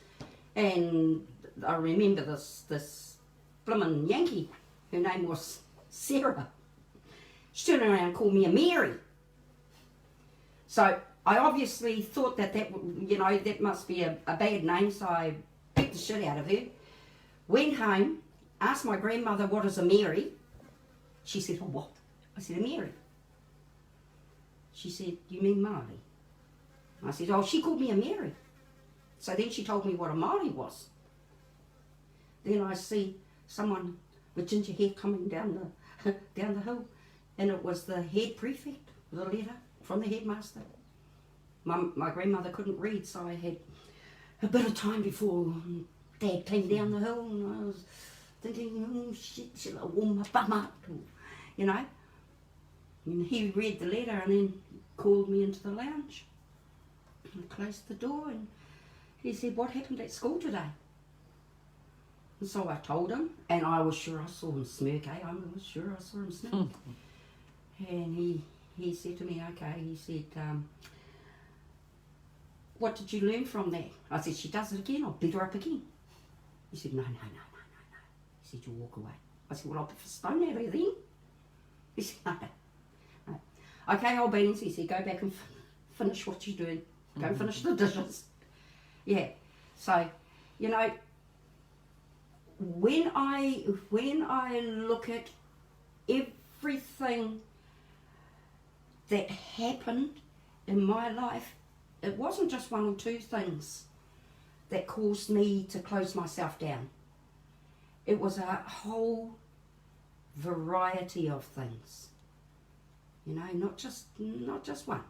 Speaker 2: and I remember this bloomin' Yankee, her name was Sarah. She turned around and called me a Mary. So I obviously thought that must be a bad name, so I beat the shit out of her. Went home, asked my grandmother, what is a Mary? She said, oh, what? I said, a Mary. She said, you mean Māori? I said, oh, she called me a Mary. So then she told me what a Māori was. Then I see someone with ginger hair coming down the hill, and it was the head prefect with a letter from the headmaster. My grandmother couldn't read, so I had a bit of time before Dad came down the hill, and I was thinking, oh shit, shall I warm my bum up? You know? And he read the letter and then called me into the lounge. I closed the door, and he said, what happened at school today? And so I told him, and I was sure I saw him smirk, I was sure I saw him smirk. And he said to me, okay, he said, what did you learn from that? I said, she does it again, I'll beat her up again. He said, no. He said, you walk away. I said, well, I'll put a stone at her then. He said, no. Okay, old beans, he said, go back and finish what you're doing. Go and finish the dishes. Yeah, so, you know, when I look at everything that happened in my life, it wasn't just one or two things that caused me to close myself down. It was a whole variety of things. You know, not just one.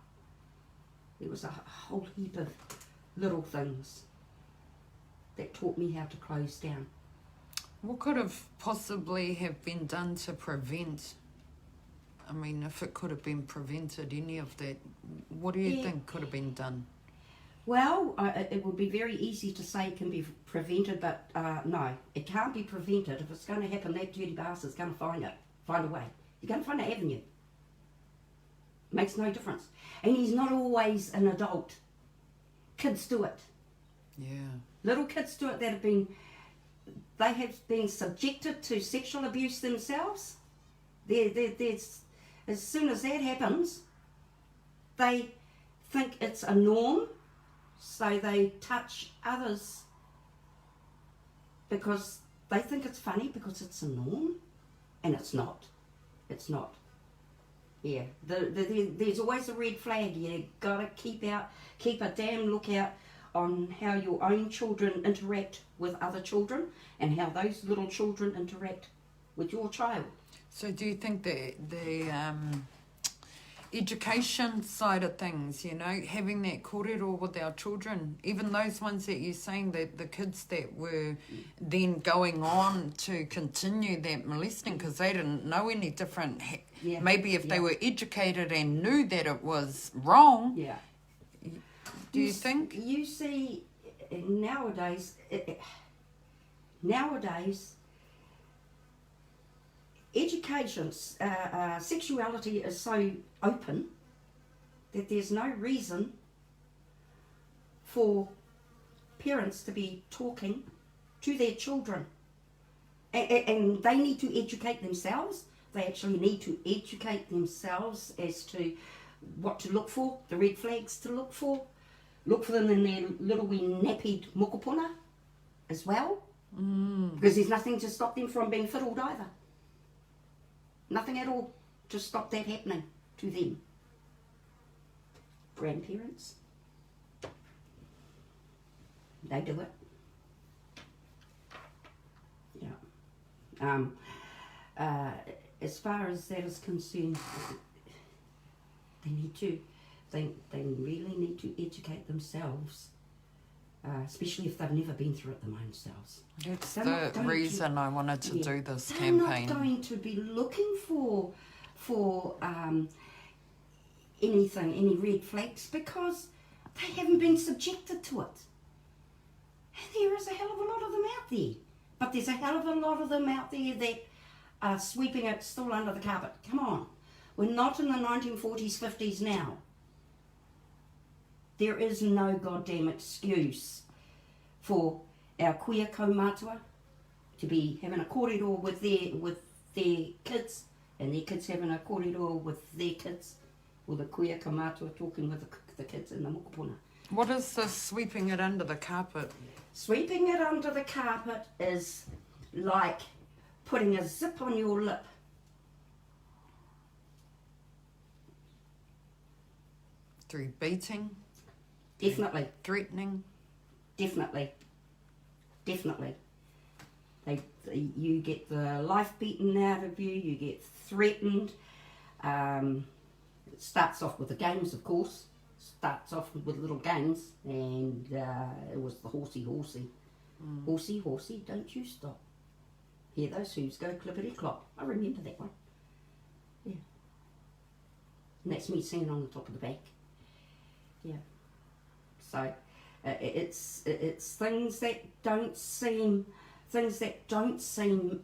Speaker 2: There was a whole heap of little things that taught me how to close down.
Speaker 1: What could have possibly have been done to prevent? I mean, if it could have been prevented, any of that, what do you think could have been done?
Speaker 2: Well, it would be very easy to say it can be prevented, but no, it can't be prevented. If it's going to happen, that dirty bastard's going to find a way. You're going to find an avenue. Makes no difference. And he's not always an adult. Kids do it.
Speaker 1: Yeah.
Speaker 2: Little kids do it that they have been subjected to sexual abuse themselves. There's, as soon as that happens, they think it's a norm, so they touch others because they think it's funny because it's a norm, and it's not. It's not. Yeah, there's always a red flag. You gotta keep a damn lookout on how your own children interact with other children and how those little children interact with your child.
Speaker 1: So do you think that the education side of things, you know, having that kōrero with our children, even those ones that you're saying, that the kids that were then going on to continue that molesting because they didn't know any different, maybe if they were educated and knew that it was wrong, do you think?
Speaker 2: You see, nowadays, education, sexuality is so open that there's no reason for parents to be talking to their children. And they need to educate themselves. They actually need to educate themselves as to what to look for, the red flags to look for. Look for them in their little wee nappied mokopuna as well. Because there's nothing to stop them from being fiddled either. Nothing at all to stop that happening to them. Grandparents, they do it. Yeah. As far as that is concerned, they really need to educate themselves, especially if they've never been through it themselves.
Speaker 1: That's the reason I wanted to do this
Speaker 2: they're
Speaker 1: campaign.
Speaker 2: They're not going to be looking for anything, any red flags, because they haven't been subjected to it. And there is a hell of a lot of them out there. But there's a hell of a lot of them out there that are sweeping it still under the carpet. Come on. We're not in the 1940s, 50s now. There is no goddamn excuse for our queer kaumātua to be having a kōrero with their kids, and their kids having a kōrero with their kids, or the queer kaumātua talking with the kids in the mokopuna.
Speaker 1: What is this sweeping it under the carpet?
Speaker 2: Sweeping it under the carpet is like putting a zip on your lip.
Speaker 1: Through beating?
Speaker 2: Definitely.
Speaker 1: Threatening?
Speaker 2: Definitely. You get the life beaten out of you, you get threatened. It starts off with the games, of course. Starts off with little games, and it was the horsey. Horsey, don't you stop. Hear those hooves go clippity-clop. I remember that one. Yeah. And that's me singing on the top of the back. Yeah. So it's things that don't seem things that don't seem,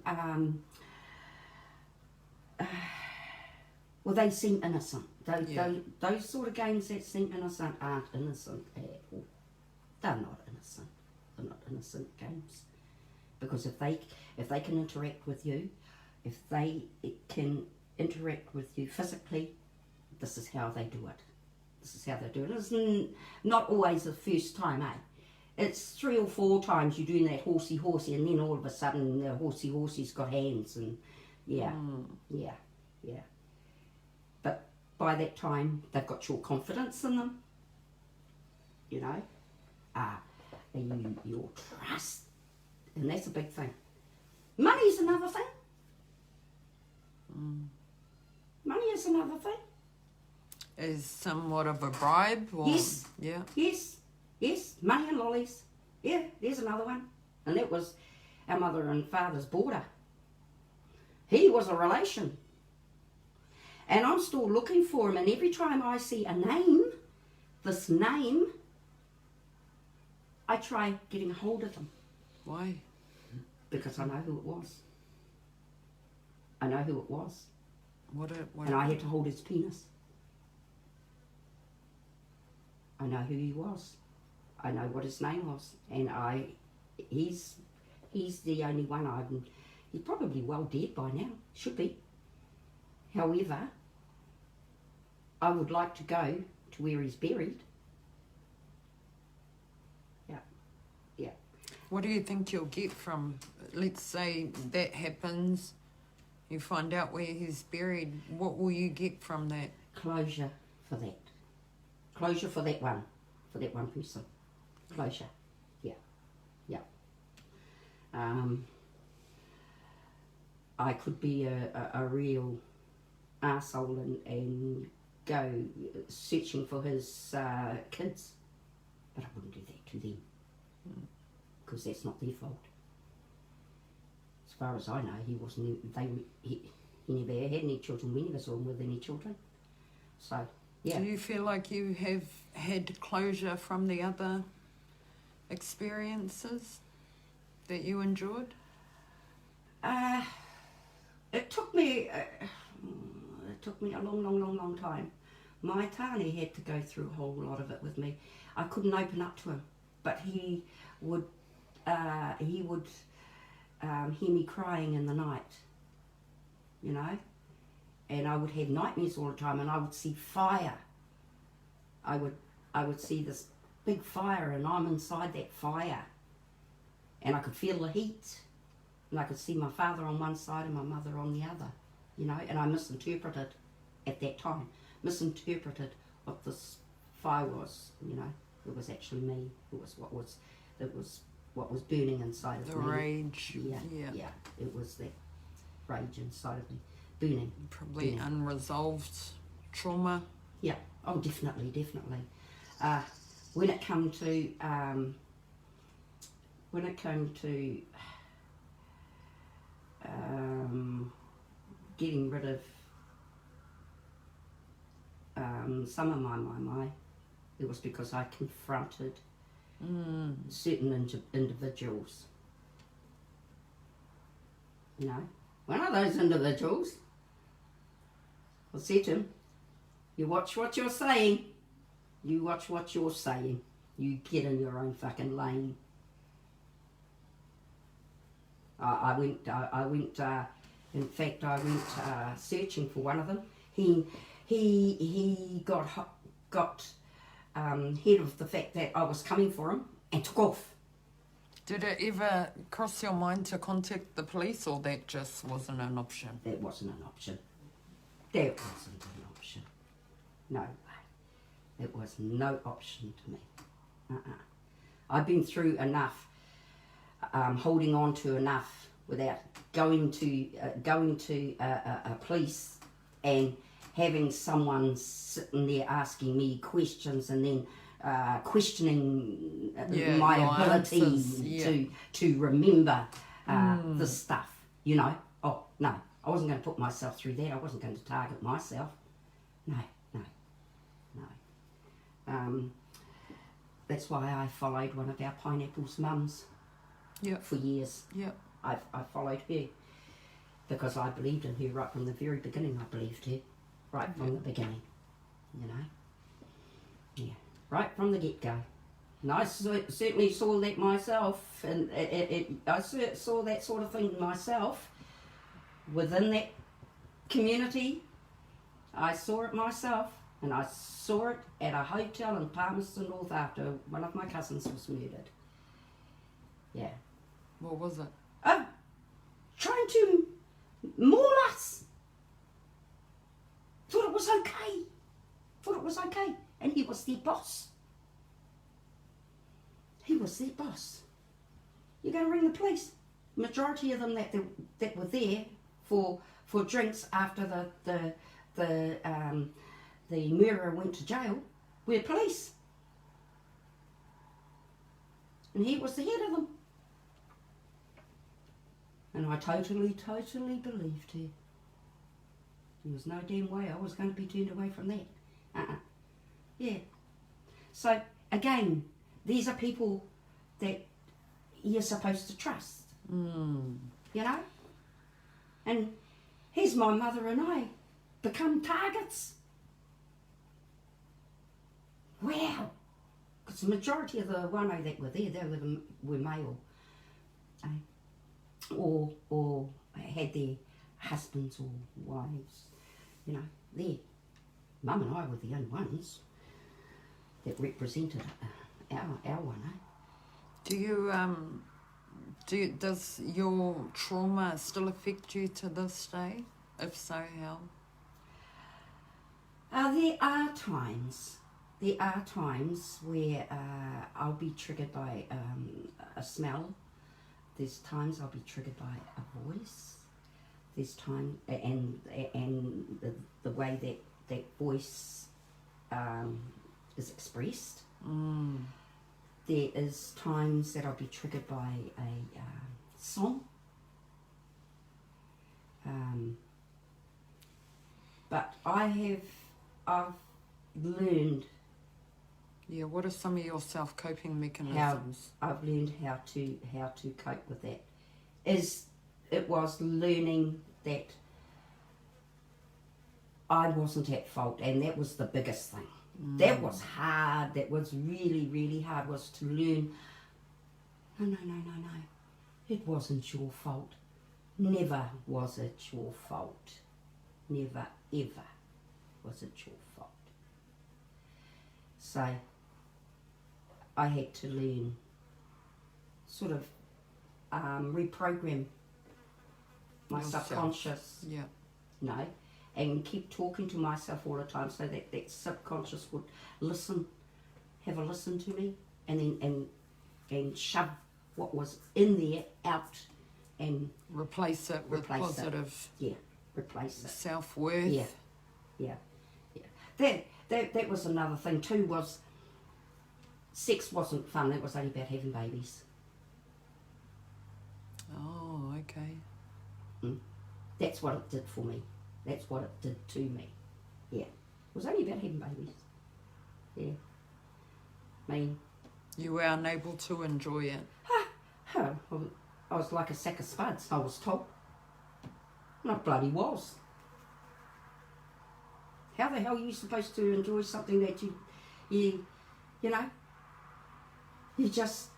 Speaker 2: well, they seem innocent. Those sort of games that seem innocent aren't innocent at all. They're not innocent. They're not innocent games. Because if they can interact with you, if they can interact with you physically, this is how they do it. This is how they do it. It's not always the first time, eh? It's 3 or 4 times you're doing that horsey, and then all of a sudden the horsey's got hands, and yeah. But by that time, they've got your confidence in them, you know, your trust, and that's a big thing. Money's another thing. Money is another thing.
Speaker 1: Is somewhat of a bribe? Or,
Speaker 2: yes.
Speaker 1: Yeah.
Speaker 2: Yes. Money and lollies. Yeah, there's another one. And that was our mother and father's boarder. He was a relation. And I'm still looking for him. And every time I see a name, this name, I try getting a hold of him.
Speaker 1: Why?
Speaker 2: Because I know who it was. I know who it was.
Speaker 1: What
Speaker 2: and I had to hold his penis. I know who he was. I know what his name was. And he's the only one he's probably well dead by now. Should be. However, I would like to go to where he's buried. Yeah.
Speaker 1: What do you think you'll get from, let's say that happens, you find out where he's buried, what will you get from that?
Speaker 2: Closure for that. Closure for that one person. Closure. Yeah. I could be a real arsehole and go searching for his kids, but I wouldn't do that to them, because that's not their fault. As far as I know, he never had any children. We never saw him with any children. So, yeah.
Speaker 1: Do you feel like you have had closure from the other experiences that you endured?
Speaker 2: It took me a long time. My Tāne had to go through a whole lot of it with me. I couldn't open up to him, but he would hear me crying in the night, you know, and I would have nightmares all the time, and I would see fire. I would see this big fire, and I'm inside that fire, and I could feel the heat, and I could see my father on one side and my mother on the other, you know, and I misinterpreted at that time, what this fire was, you know. It was actually me. It was what was burning inside of me.
Speaker 1: The rage.
Speaker 2: Yeah. It was that rage inside of me, burning.
Speaker 1: Probably unresolved trauma.
Speaker 2: Yeah. Oh, definitely. When it came to getting rid of some of my, it was because I confronted certain individuals. You know, one of those individuals, I said to him, you watch what you're saying. You watch what you're saying. You get in your own fucking lane. I went. In fact, I went searching for one of them. He got head of the fact that I was coming for him and took off.
Speaker 1: Did it ever cross your mind to contact the police, or that just wasn't an option?
Speaker 2: That wasn't an option. No way. It was no option to me. I've been through enough, holding on to enough without going to a police and having someone sitting there asking me questions and then questioning my ability to remember this stuff, you know. Oh, no, I wasn't going to put myself through that. I wasn't going to target myself. No. That's why I followed one of our Pineapple's mums.
Speaker 1: Yep.
Speaker 2: for years.
Speaker 1: Yep.
Speaker 2: I followed her because I believed in her right from the very beginning. I believed her right from the beginning, you know. Yeah, right from the get-go. And I certainly saw that myself, and I saw that sort of thing myself within that community. I saw it myself, and I saw it at a hotel in Palmerston North after one of my cousins was murdered. Yeah.
Speaker 1: What was it?
Speaker 2: Oh, trying to maul us. Thought it was okay. Thought it was okay. And he was their boss. He was their boss. You're going to ring the police. Majority of them that were there for drinks after the murderer went to jail were police. And he was the head of them. And I totally believed her. There was no damn way I was going to be turned away from that. Yeah. So, again, these are people that you're supposed to trust. You know? And here's my mother and I become targets. Wow. Because the majority of the whānau that were there, they were male. Or had their husbands or wives, you know, there. Mum and I were the only ones that represented our one.
Speaker 1: Does your trauma still affect you to this day? If so, how?
Speaker 2: There are times where I'll be triggered by a smell. There's times I'll be triggered by a voice. There's time and the way that voice is expressed. There is times that I'll be triggered by a song. But I've learned.
Speaker 1: Yeah, what are some of your self-coping mechanisms?
Speaker 2: I've learned how to cope with that. It was learning that I wasn't at fault, and that was the biggest thing. That was hard. That was really, really hard. Was to learn. No. It wasn't your fault. Never was it your fault. Never ever was it your fault. So I had to learn, sort of reprogram my
Speaker 1: Yourself.
Speaker 2: subconscious,
Speaker 1: Yeah.
Speaker 2: and keep talking to myself all the time so that subconscious would listen, have a listen to me, and shove what was in there out and
Speaker 1: Replace it with
Speaker 2: Replace it.
Speaker 1: positive
Speaker 2: replace it.
Speaker 1: self-worth.
Speaker 2: Yeah. That was another thing too, was sex wasn't fun. It was only about having babies.
Speaker 1: Oh, okay.
Speaker 2: That's what it did for me. That's what it did to me. Yeah. It was only about having babies. Yeah. I mean,
Speaker 1: You were unable to enjoy it.
Speaker 2: I was like a sack of spuds, I was told. And I bloody was. How the hell are you supposed to enjoy something that you know, you just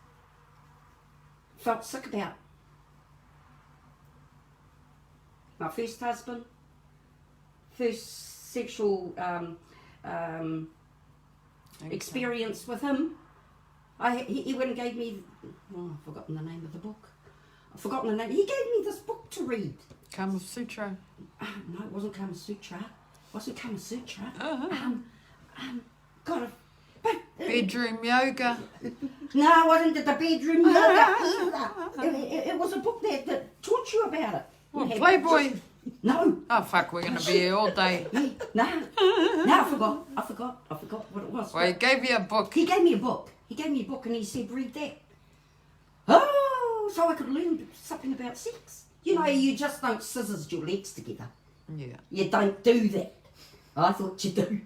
Speaker 2: felt sick about? My first husband, first sexual experience with him, he went and gave me, I've forgotten the name of the book. I've forgotten the name. He gave me this book to read.
Speaker 1: Kama Sutra.
Speaker 2: No, it wasn't Kama Sutra. It wasn't Kama Sutra. God, but
Speaker 1: Bedroom yoga.
Speaker 2: no, I wasn't at the bedroom yoga either. It was a book that taught you about it.
Speaker 1: What,
Speaker 2: It had
Speaker 1: Playboy?
Speaker 2: just- No.
Speaker 1: Oh, fuck, we're going to be here all day.
Speaker 2: No, I forgot what it was.
Speaker 1: Well, he gave you a book.
Speaker 2: He gave me a book. And he said, read that. Oh, so I could learn something about sex. You know, you just don't scissors your legs together.
Speaker 1: Yeah,
Speaker 2: You don't do that. I thought you do.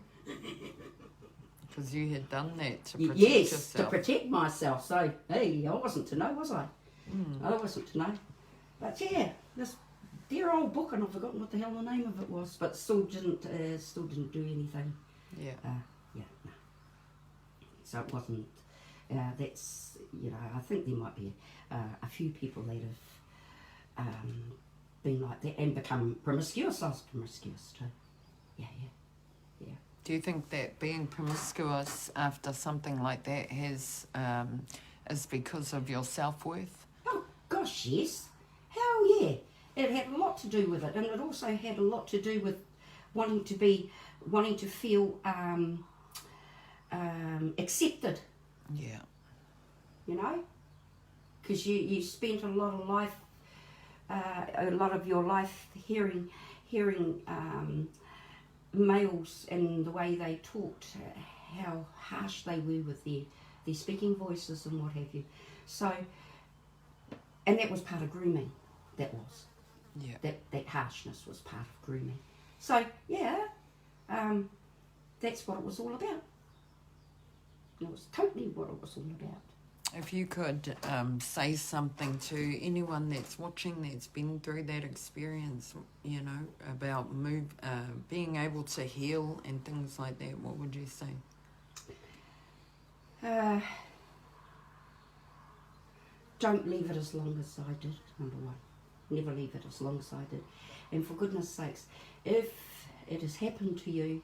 Speaker 1: because you had done that to protect
Speaker 2: Yes,
Speaker 1: yourself.
Speaker 2: to protect myself. So, hey, I wasn't to know, was I? I wasn't to know. But yeah, this dear old book, and I've forgotten what the hell the name of it was, but still didn't do anything.
Speaker 1: Yeah.
Speaker 2: No. So it wasn't. That's, you know, I think there might be a few people that have been like that and become promiscuous. I was promiscuous too. Yeah.
Speaker 1: Do you think that being promiscuous after something like that has is because of your self-worth?
Speaker 2: Oh gosh, yes. Hell yeah. It had a lot to do with it, and it also had a lot to do with wanting to feel accepted.
Speaker 1: Yeah.
Speaker 2: You know, because you spent a lot of your life hearing males and the way they talked, how harsh they were with their speaking voices and what have you. So, and that was part of grooming. That was.
Speaker 1: Yeah.
Speaker 2: That harshness was part of grooming. So yeah, that's what it was all about. It was totally what it was all about.
Speaker 1: If you could say something to anyone that's watching that's been through that experience, you know, about being able to heal and things like that, what would you say?
Speaker 2: Don't leave it as long as I did, number one. Never leave it as long as I did. And for goodness sakes, if it has happened to you,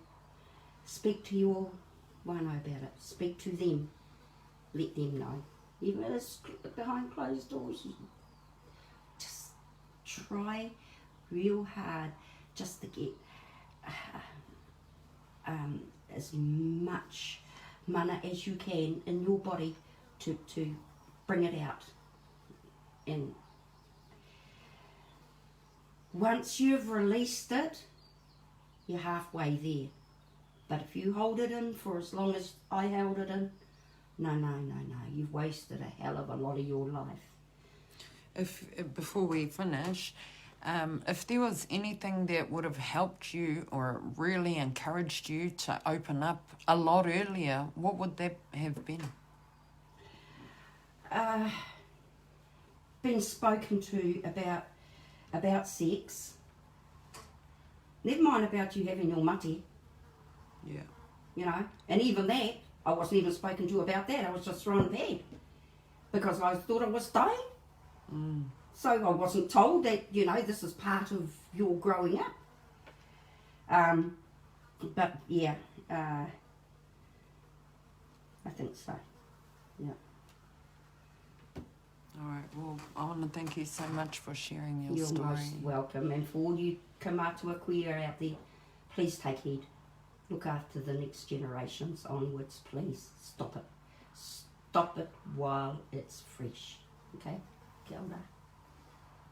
Speaker 2: speak to your whānau about it. Speak to them. Let them know. Even if it's behind closed doors, just try real hard just to get as much mana as you can in your body to bring it out. And once you've released it, you're halfway there. But if you hold it in for as long as I held it in, no, you've wasted a hell of a lot of your life.
Speaker 1: Before we finish, if there was anything that would have helped you or really encouraged you to open up a lot earlier, what would that have been?
Speaker 2: Been spoken to about sex. Never mind about you having your mati.
Speaker 1: Yeah.
Speaker 2: You know, and even that, I wasn't even spoken to about that. I was just thrown in bed because I thought I was dying. So I wasn't told that, you know, this is part of your growing up. But yeah, I think so. Yeah.
Speaker 1: All right. Well, I want to thank you so much for sharing your
Speaker 2: You're
Speaker 1: story.
Speaker 2: most welcome. And for all you Kamatua queer out there, please take heed. Look after the next generations onwards, please. Stop it. Stop it while it's fresh. Okay? Kia ora.